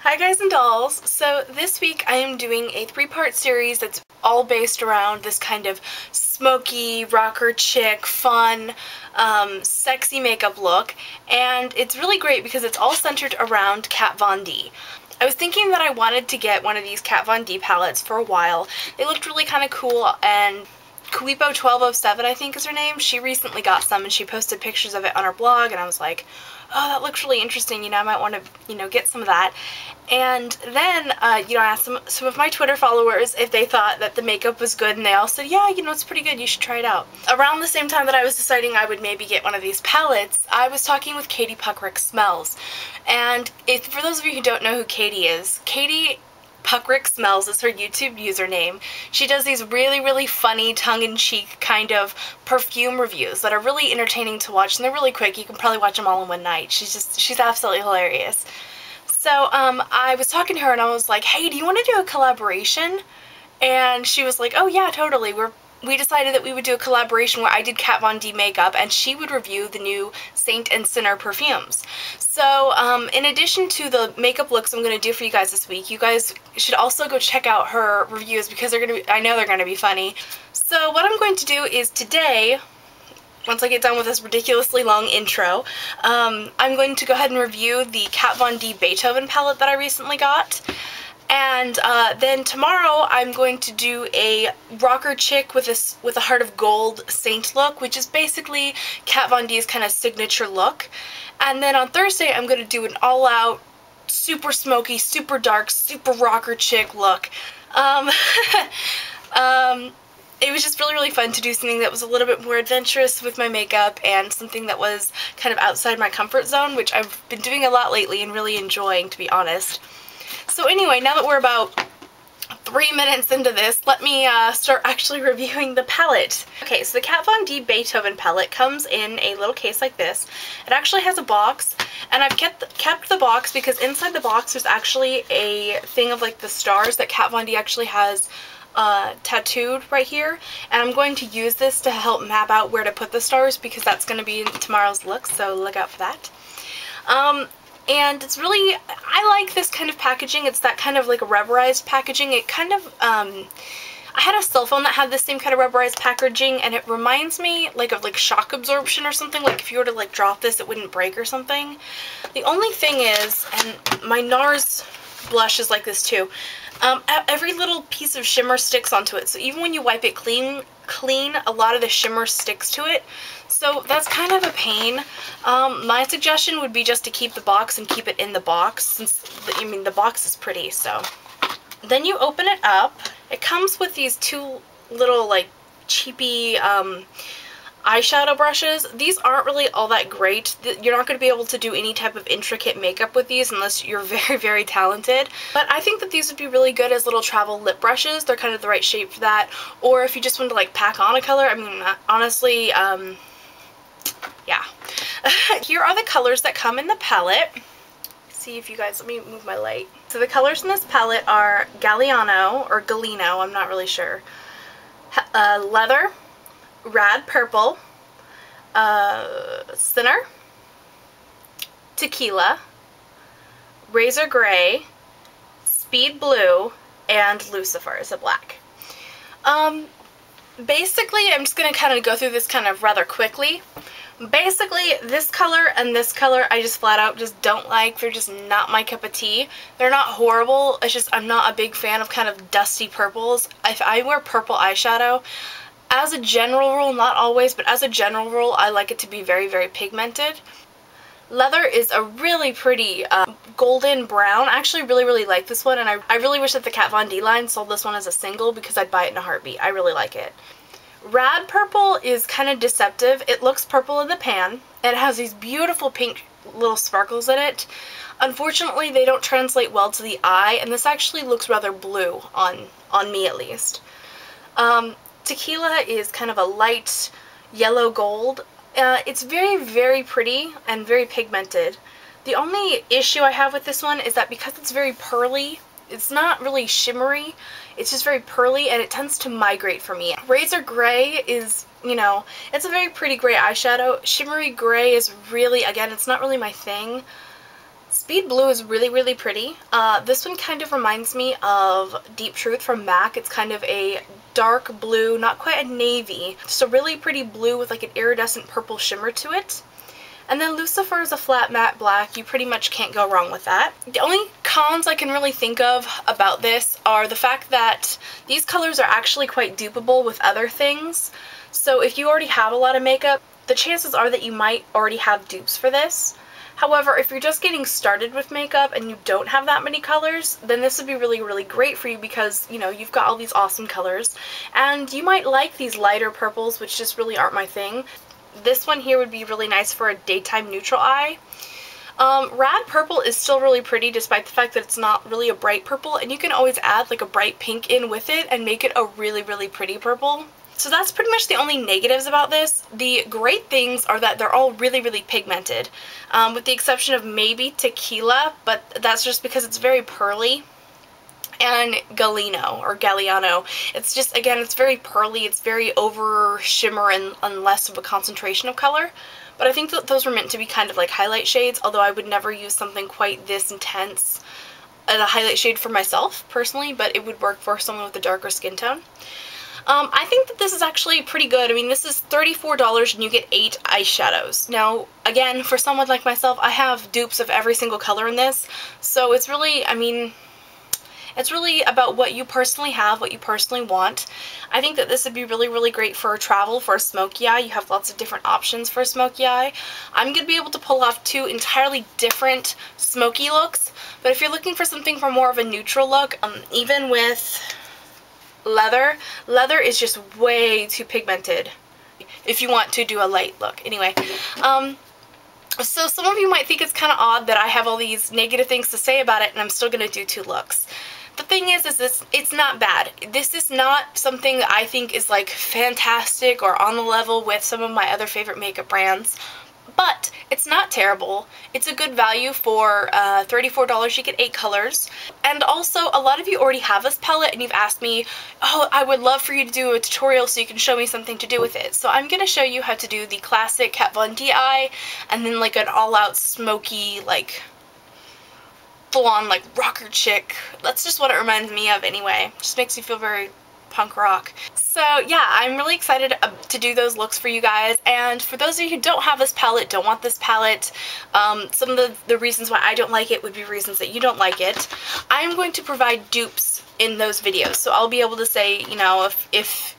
Hi guys and dolls! So this week I am doing a three-part series that's all based around this kind of smoky, rocker chick, fun, sexy makeup look, and it's really great because it's all centered around Kat Von D. I was thinking that I wanted to get one of these Kat Von D palettes for a while. They looked really kind of cool, and Kuipo1207, I think is her name, she recently got some and she posted pictures of it on her blog, and I was like, oh, that looks really interesting, I might want to, get some of that. And then, I asked some of my Twitter followers if they thought that the makeup was good, and they all said, yeah, it's pretty good, you should try it out. Around the same time that I was deciding I would maybe get one of these palettes, I was talking with Katie Puckrick Smells. And for those of you who don't know who Katie is, Katie Puckrick Smells is her YouTube username. She does these really, really funny, tongue-in-cheek kind of perfume reviews that are really entertaining to watch, and they're really quick. You can probably watch them all in one night. She's absolutely hilarious. So, I was talking to her and I was like, hey, do you want to do a collaboration? And she was like, oh yeah, totally. We decided that we would do a collaboration where I did Kat Von D makeup and she would review the new Saint and Sinner perfumes. So, in addition to the makeup looks I'm going to do for you guys this week, you guys should also go check out her reviews because I know they're going to be funny. So what I'm going to do is today, once I get done with this ridiculously long intro, I'm going to go ahead and review the Kat Von D Beethoven palette that I recently got. And then tomorrow I'm going to do a rocker chick with a heart of gold saint look, which is basically Kat Von D's kind of signature look. And then on Thursday I'm going to do an all-out, super smoky, super dark, super rocker chick look. It was just really, really fun to do something that was a little bit more adventurous with my makeup and something that was kind of outside my comfort zone, which I've been doing a lot lately and really enjoying, to be honest. So anyway, now that we're about 3 minutes into this, let me start actually reviewing the palette. Okay, so the Kat Von D Beethoven palette comes in a little case like this. It actually has a box, and I've kept the box because inside the box there's actually a thing of like the stars that Kat Von D actually has tattooed right here, and I'm going to use this to help map out where to put the stars because that's going to be in tomorrow's look, so look out for that. And it's really, I like this kind of packaging. It's that kind of like rubberized packaging. It kind of, I had a cell phone that had the same kind of rubberized packaging, and it reminds me like of like shock absorption or something. Like if you were to like drop this, it wouldn't break or something. The only thing is, and my NARS blush is like this too, every little piece of shimmer sticks onto it. So even when you wipe it clean, a lot of the shimmer sticks to it. So that's kind of a pain. My suggestion would be just to keep the box and keep it in the box, since, the box is pretty, so. Then you open it up. It comes with these two little, like, cheapy, eyeshadow brushes. These aren't really all that great. You're not going to be able to do any type of intricate makeup with these unless you're very, very talented. But I think that these would be really good as little travel lip brushes. They're kind of the right shape for that. Or if you just want to like pack on a color, honestly, yeah. Here are the colors that come in the palette. See if you guys, let me move my light. So the colors in this palette are Galliano, or Galino, I'm not really sure. Leather, Rad Purple, Sinner, Tequila, Razor Gray, Speed Blue, and Lucifer is a black. Basically, I'm just going to kind of go through this kind of rather quickly. Basically, this color and this color I just flat out just don't like. They're just not my cup of tea. They're not horrible, it's just I'm not a big fan of kind of dusty purples. If I wear purple eyeshadow, as a general rule, not always, but as a general rule, I like it to be very, very pigmented. Leather is a really pretty golden brown. I actually really, really like this one, and I really wish that the Kat Von D line sold this one as a single because I'd buy it in a heartbeat. I really like it. Rad Purple is kind of deceptive. It looks purple in the pan, and it has these beautiful pink little sparkles in it. Unfortunately, they don't translate well to the eye, and this actually looks rather blue on me at least. Tequila is kind of a light yellow gold. It's very, very pretty and very pigmented. The only issue I have with this one is that because it's very pearly, it's not really shimmery, it's just very pearly, and it tends to migrate for me. Razor Gray is, it's a very pretty gray eyeshadow. Shimmery gray is really, again, it's not really my thing. Speed Blue is really, really pretty. This one kind of reminds me of Deep Truth from MAC. It's kind of a dark blue, not quite a navy, just a really pretty blue with like an iridescent purple shimmer to it. And then Lucifer is a flat matte black. You pretty much can't go wrong with that. The only cons I can really think of about this are the fact that these colors are actually quite dupable with other things. So if you already have a lot of makeup, the chances are that you might already have dupes for this. However, if you're just getting started with makeup and you don't have that many colors, then this would be really, really great for you because, you know, you've got all these awesome colors. And you might like these lighter purples, which just really aren't my thing. This one here would be really nice for a daytime neutral eye. Rad Purple is still really pretty despite the fact that it's not really a bright purple, and you can always add like a bright pink in with it and make it a really, really pretty purple. So that's pretty much the only negatives about this. The great things are that they're all really, really pigmented, with the exception of maybe Tequila, but that's just because it's very pearly. And Galliano. It's just, again, it's very pearly, it's very over shimmer and less of a concentration of color. But I think that those were meant to be kind of like highlight shades, although I would never use something quite this intense as a highlight shade for myself, personally, but it would work for someone with a darker skin tone. I think that this is actually pretty good. I mean, this is $34 and you get 8 eyeshadows. Now, again, for someone like myself, I have dupes of every single color in this, so it's really, I mean, it's really about what you personally have, what you personally want. I think that this would be really, really great for travel, for a smoky eye. You have lots of different options for a smoky eye. I'm going to be able to pull off 2 entirely different smoky looks, but if you're looking for something for more of a neutral look, even with leather is just way too pigmented if you want to do a light look. Anyway, so some of you might think it's kind of odd that I have all these negative things to say about it and I'm still going to do 2 looks. The thing is this, it's not bad. This is not something that I think is like fantastic or on the level with some of my other favorite makeup brands, but it's not terrible. It's a good value for $34. You get 8 colors. And also, a lot of you already have this palette and you've asked me, oh, I would love for you to do a tutorial so you can show me something to do with it. So I'm going to show you how to do the classic Kat Von D eye and then like an all-out smoky, like full-on like rocker chick. That's just what it reminds me of anyway. Just makes me feel very punk rock. So yeah, I'm really excited to do those looks for you guys, and for those of you who don't have this palette, don't want this palette, some of the reasons why I don't like it would be reasons that you don't like it. I'm going to provide dupes in those videos, so I'll be able to say, you know, if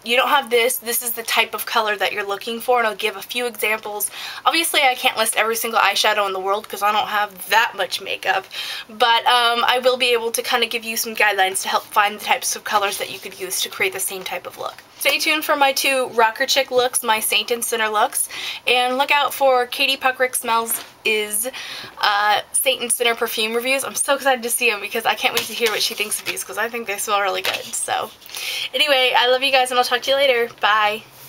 you don't have this is the type of color that you're looking for, and I'll give a few examples. Obviously, I can't list every single eyeshadow in the world because I don't have that much makeup, but I will be able to kind of give you some guidelines to help find the types of colors that you could use to create the same type of look. Stay tuned for my 2 rocker chick looks, my Saint and Sinner looks, and look out for Katie Puckrick Smells is Saint and Sinner perfume reviews. I'm so excited to see them because I can't wait to hear what she thinks of these because I think they smell really good. So anyway, I love you guys and I'll talk to you later. Bye.